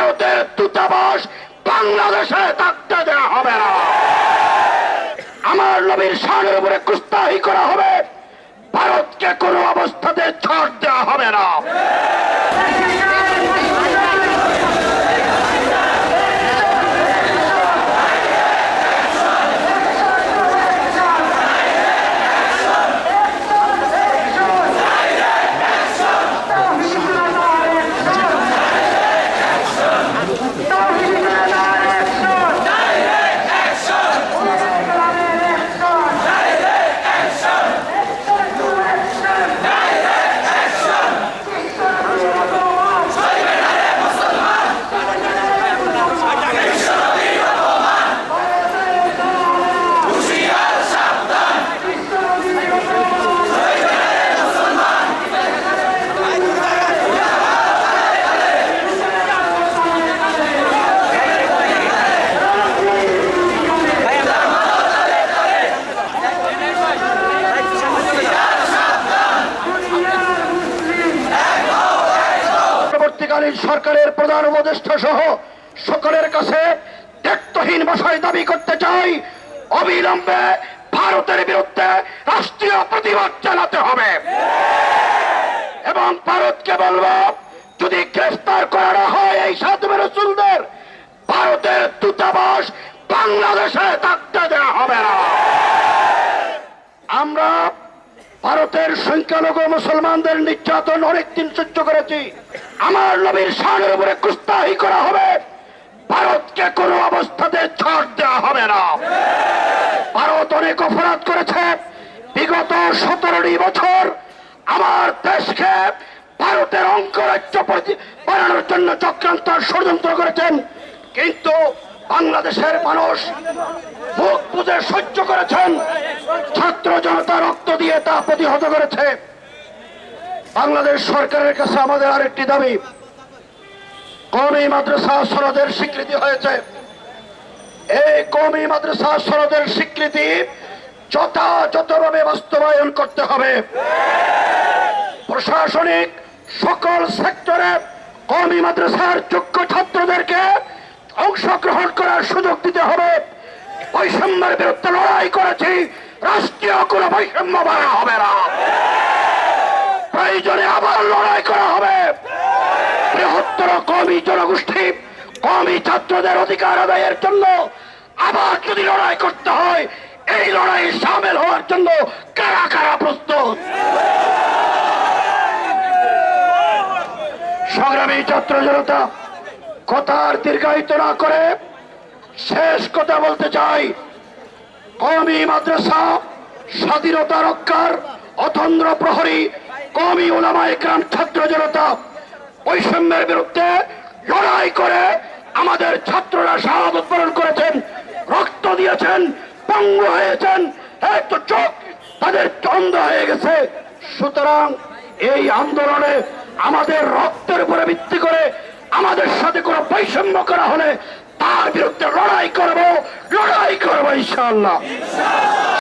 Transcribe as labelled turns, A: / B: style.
A: ভারতের দূতাবাস বাংলাদেশে থাকতে দেওয়া হবে না। আমার নবীর শানের উপরে কুস্তাহি করা হবে, ভারতকে কোনো অবস্থাতে ছাড় দেওয়া হবে না। সরকারের প্রধান উপদেষ্টা সহ সকলের কাছে দায়িত্বহীন ভাষায় দাবি করতে চাই, অবিলম্বে ভারতের বিরুদ্ধে রাষ্ট্রীয় প্রতিবাদ চালাতে হবে এবং ভারতকে বলব, যদি গ্রেফতার করা হয় এই সাধু রাসূলদের, ভারতের দূতাবাস বাংলাদেশে থাকতে দেওয়া হবে না। আমরা ভারতের সংখ্যালঘু মুসলমানদের নির্যাতন অনেকদিন সহ্য করেছি। আমার নবীর শানের উপরে কুস্তাহি করা হবে, ভারতকে কোনো অবস্থাতে ছাড় দেওয়া হবে না। ভারত অনেক অপরাধ করেছে। বিগত 17টি বছর আমার দেশকে ভারতের অঙ্গরাজ্য বানানোর জন্য চক্রান্ত ষড়যন্ত্র করেছেন, কিন্তু বাংলাদেশের মানুষ মুখ বুঝে সহ্য করেছেন। ছাত্র জনতা রক্ত দিয়ে তা প্রতিহত করেছে। বাংলাদেশ সরকারের কাছে আমাদের আরেকটি দাবি, কওমি মাদ্রাসা সনদের স্বীকৃতি হয়েছে। এই কওমি মাদ্রাসা সনদের স্বীকৃতি যথাযথভাবে বাস্তবায়ন করতে হবে। প্রশাসনিক সকল সেক্টরে কওমি মাদ্রাসার যোগ্য ছাত্রদেরকে অংশগ্রহণ করার সুযোগ দিতে হবে। বৈষম্যের বিরুদ্ধে লড়াই করেছি, রাষ্ট্রীয় কোনো বৈষম্য বাড়া হবে না। প্রয়োজনে আবার লড়াই করা হবে। বৃহত্তর কওমি জনগোষ্ঠী, কওমি ছাত্রদের অধিকার আদায়ের জন্য আবার যদি লড়াই করতে হয়, এই লড়াইয়ে সামিল হওয়ার জন্য কারা কারা প্রস্তুত? সংগ্রামী ছাত্র জনতা, কথার দীর্ঘায়িত না করে শেষ কথা বলতে চাই। কওমি মাদ্রাসা স্বাধীনতা রক্ষার অতন্দ্র প্রহরী, কওমি উলামায়ে কেরাম, ছাত্র জনতা বৈষম্যের বিরুদ্ধে লড়াই করে আমাদের ছাত্ররা শাহাদাত বরণ করেছেন, রক্ত দিয়েছেন, পঙ্গু হয়েছেন, একটু চোখ তাদের অন্ধ হয়ে গেছে। সুতরাং এই আন্দোলনে আমাদের রক্তের উপরে ভিত্তি করে আমাদের সাথে কোনো বৈষম্য করা হলে তার বিরুদ্ধে লড়াই করব ইনশাআল্লাহ।